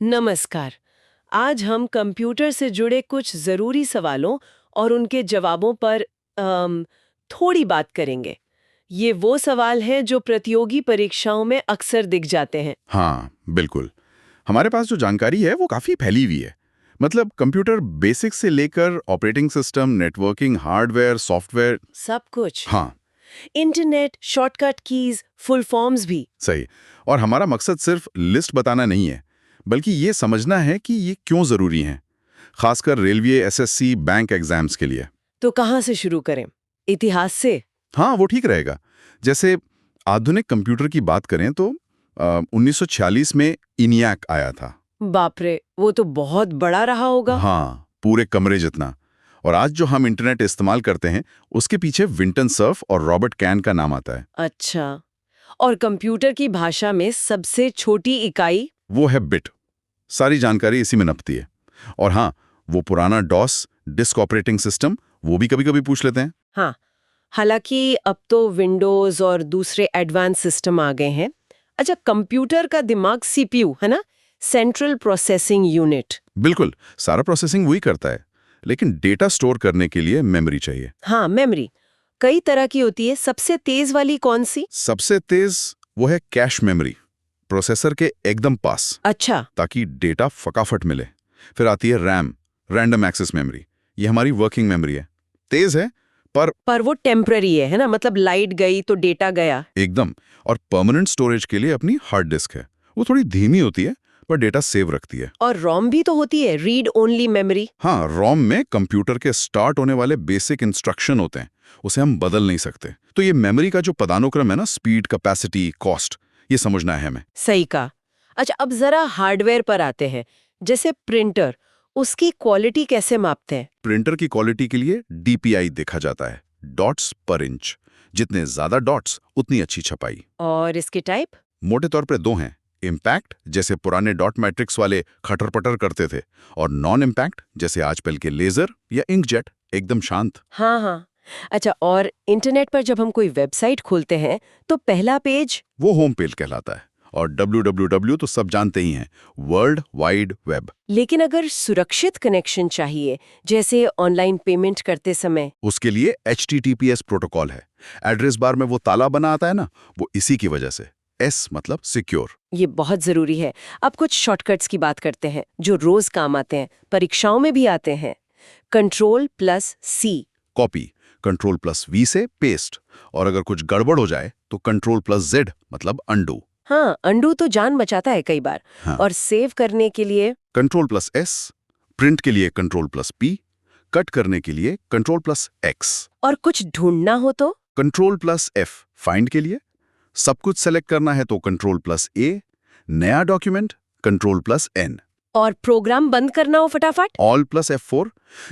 नमस्कार। आज हम कंप्यूटर से जुड़े कुछ ज़रूरी सवालों और उनके जवाबों पर थोड़ी बात करेंगे। ये वो सवाल हैं जो प्रतियोगी परीक्षाओं में अक्सर दिख जाते हैं। हाँ, बिल्कुल। हमारे पास जो जानकारी है वो काफ़ी फैली हुई है। मतलब कंप्यूटर बेसिक्स से लेकर operating system, networking, hardware, software. सब कुछ। हाँ, internet, shortcut keys, full forms भी। सही। और हमारा मकसद सिर्फ लिस्ट बताना नहीं है, बल्कि ये समझना है कि ये क्यों ज़रूरी हैं, खासकर रेलवे, एसएससी, बैंक एग्जाम्स के लिए। तो कहाँ से शुरू करें? इतिहास से? हाँ, वो ठीक रहेगा। जैसे आधुनिक कंप्यूटर की बात करें तो 1946 में इनियाक आया था। बाप रे, वो तो बहुत बड़ा रहा होगा। हाँ, पूरे कमरे जितना। और आज जो हम इंटरनेट इस्तेमाल करते हैं, उसके पीछे विंटन सर्फ और रॉबर्ट कैन का नाम आता है। अच्छा। और कंप्यूटर की भाषा में सबसे छोटी इकाई? वो है बिट। सारी जानकारी इसी में नपती है। और हाँ, वो पुराना डॉस, डिस्क ऑपरेटिंग सिस्टम, वो भी कभी-कभी पूछ लेते हैं। हाँ, हालांकि अब तो विंडोज और दूसरे एडवांस सिस्टम आ गए हैं। अच्छा, कंप्यूटर का दिमाग सीपीयू है ना, सेंट्रल प्रोसेसिंग यूनिट। बिल्कुल, सारा प्रोसेसिंग वही करता है। लेकिन डेटा स्टोर करने के लिए मेमोरी चाहिए। हाँ, मेमोरी कई तरह की होती है। सबसे तेज वाली कौन सी? सबसे तेज वो है कैश मेमोरी, प्रोसेसर के एकदम पास, अच्छा। ताकि डेटा फटाफट मिले। फिर आती है रैम, रैंडम एक्सेस मेमोरी। ये हमारी वर्किंग मेमोरी है। तेज है, पर वो टेम्पररी है ना, मतलब लाइट गई तो डेटा गया। एकदम। और परमानेंट स्टोरेज के लिए अपनी हार्ड डिस्क है। वो थोड़ी धीमी होती है, पर डेटा सेव रखती है। और रोम भी तो होती है, रीड ओनली मेमोरी। हाँ, रोम में कंप्यूटर के स्टार्ट होने वाले बेसिक इंस्ट्रक्शन होते हैं, उसे हम बदल नहीं सकते। तो ये मेमोरी का जो पदानुक्रम है ना, स्पीड, कैपेसिटी, कॉस्ट, ये समझना है हमें। सही कहा। अच्छा, अब जरा हार्डवेयर पर आते हैं। जैसे प्रिंटर, उसकी क्वालिटी कैसे मापते हैं? प्रिंटर की क्वालिटी के लिए डीपीआई देखा जाता है, डॉट्स पर इंच। जितने ज्यादा डॉट्स उतनी अच्छी छपाई। और इसके टाइप? मोटे तौर पे दो हैं। इम्पैक्ट, जैसे पुराने डॉट मैट्रिक्स वाले खटर पटर करते थे, और नॉन इम्पैक्ट, जैसे आजकल के लेजर या इंकजेट, एकदम शांत। हाँ हाँ। अच्छा, और इंटरनेट पर जब हम कोई वेबसाइट खोलते हैं तो पहला पेज? वो होम पेज कहलाता है। और www तो सब जानते ही हैं, वर्ल्ड वाइड वेब। लेकिन अगर सुरक्षित कनेक्शन चाहिए, जैसे ऑनलाइन पेमेंट करते समय? उसके लिए HTTPS प्रोटोकॉल है। एड्रेस बार में वो ताला बना आता है ना, वो इसी की वजह से। S मतलब सिक्योर। ये बहुत जरूरी है। अब कुछ शॉर्टकट्स की बात करते हैं जो रोज काम आते हैं, परीक्षाओं में भी आते हैं। Ctrl+C। कॉपी, Ctrl+V से पेस्ट। और अगर कुछ गड़बड़ हो जाए तो Ctrl+Z मतलब अंडू। हाँ, अंडू तो जान बचाता है कई बार। हाँ। और सेव करने के लिए? Ctrl+S, प्रिंट के लिए Ctrl+P, कट करने के लिए Ctrl+X। और कुछ ढूंढना हो तो? Ctrl+F, फाइंड के लिए। सब कुछ सेलेक्ट करना है तो Ctrl+A, नया डॉक्यूमेंट Ctrl+N। और प्रोग्राम बंद करना हो फटाफट? Alt+F4।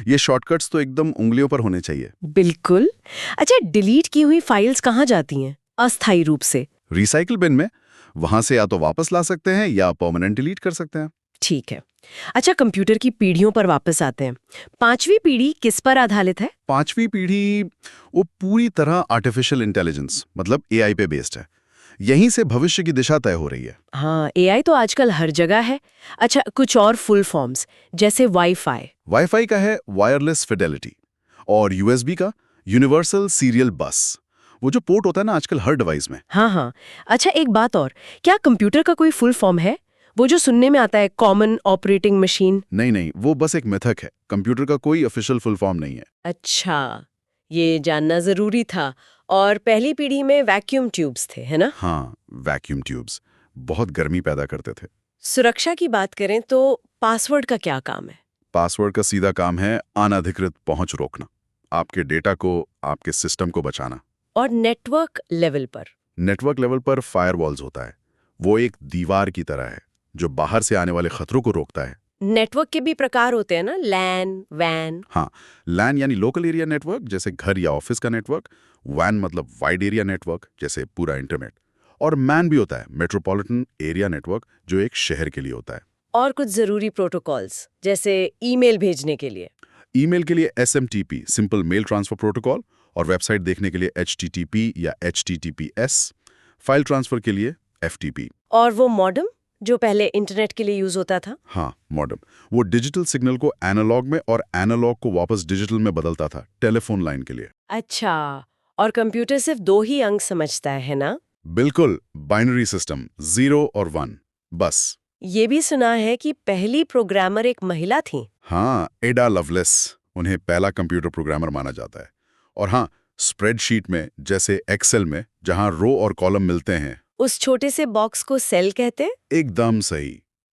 ये शॉर्टकट्स तो एकदम उंगलियों पर होने चाहिए। बिल्कुल। अच्छा, डिलीट की हुई फाइल्स कहाँ जाती हैं अस्थायी रूप से? रिसाइकिल बिन में। वहां से या तो वापस ला सकते हैं या परमानेंट डिलीट कर सकते हैं। ठीक है। अच्छा, कंप्यूटर की पीढ़ियों पर वापस आते हैं। पांचवी पीढ़ी किस पर आधारित है? पांचवी पीढ़ी वो पूरी तरह आर्टिफिशियल इंटेलिजेंस मतलब एआई पे बेस्ड है। यहीं से भविष्य की दिशा तय हो रही है। हाँ, एआई तो आजकल हर जगह है। अच्छा, कुछ और फुल फॉर्म्स जैसे वाईफाई? वाईफाई का है वायरलेस फिडेलिटी। और यूएसबी का यूनिवर्सल सीरियल बस। वो जो पोर्ट होता है ना आजकल हर डिवाइस में। हाँ हाँ। अच्छा, एक बात और, क्या कंप्यूटर का कोई फुल फॉर्म है? वो जो सुनने में आता है, कॉमन ऑपरेटिंग मशीन। नहीं नहीं, वो बस एक मिथक है। कंप्यूटर का कोई ऑफिशियल फुल फॉर्म नहीं है। अच्छा, ये जानना जरूरी था। और पहली पीढ़ी में वैक्यूम ट्यूब्स थे, है ना? हाँ, वैक्यूम ट्यूब्स बहुत गर्मी पैदा करते थे। सुरक्षा की बात करें तो पासवर्ड का क्या काम है? पासवर्ड का सीधा काम है अनधिकृत पहुंच रोकना, आपके डेटा को, आपके सिस्टम को बचाना। और नेटवर्क लेवल पर? नेटवर्क लेवल पर फायरवॉल्स होता है। वो एक दीवार की तरह है जो बाहर से आने वाले खतरों को रोकता है। नेटवर्क के भी प्रकार होते हैं ना, लैन, वैन? हाँ, लैन यानी लोकल एरिया नेटवर्क, जैसे घर या ऑफिस का नेटवर्क। वैन मतलब वाइड एरिया नेटवर्क, जैसे पूरा इंटरनेट। और मैन भी होता है, मेट्रोपॉलिटन एरिया नेटवर्क, जो एक शहर के लिए होता है। और कुछ जरूरी प्रोटोकॉल्स जैसे ईमेल भेजने के लिए? ईमेल के लिए SMTP, simple mail transfer protocol. और वेबसाइट देखने के लिए HTTP या HTTPS। फाइल ट्रांसफर के लिए FTP। और वो मॉडेम? जो पहले इंटरनेट के लिए यूज होता था। हाँ, मॉडेम। वो डिजिटल सिग्नल को एनालॉग में और एनालॉग को वापस डिजिटल में बदलता था, टेलीफोन लाइन के लिए। अच्छा, और कंप्यूटर सिर्फ 2 ही अंक समझता है ना? बिल्कुल, बाइनरी सिस्टम, 0 और 1, बस। ये भी सुना है कि पहली प्रोग्रामर एक महिला थी। हाँ, एडा लवलेस, उन्हें पहला कंप्यूटर प्रोग्रामर माना जाता है। और हाँ, स्प्रेडशीट में, जैसे एक्सेल में, जहां रो और कॉलम मिलते हैं, उस छोटे से बॉक्स को सेल कहते? एकदम सही।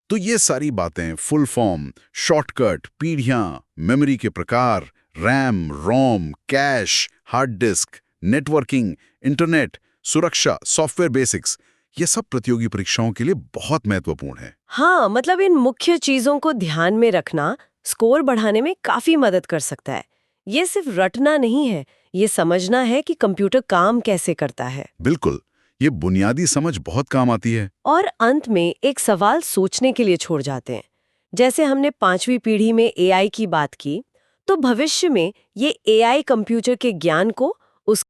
तो ये सारी बातें, फुल फॉर्म, शॉर्टकट, पीढ़ियां, मेमोरी के प्रकार, RAM, ROM, cache, hard disk, networking, internet, सुरक्षा, सॉफ्टवेयर बेसिक्स, ये सब प्रतियोगी परीक्षाओं के लिए बहुत महत्वपूर्ण है। हाँ, मतलब इन मुख्य चीजों को ध्यान में रखना स्कोर बढ़ाने में काफी मदद कर सकता है। ये सिर्फ रटना नहीं है, ये समझना है कि कंप्यूटर काम कैसे करता है। बिल्कुल, ये बुनियादी समझ बहुत काम आती है। और अंत में एक सवाल सोचने के लिए छोड़ जाते हैं। जैसे हमने 5वीं पीढ़ी में एआई की बात की, तो भविष्य में ये एआई कंप्यूटर के ज्ञान को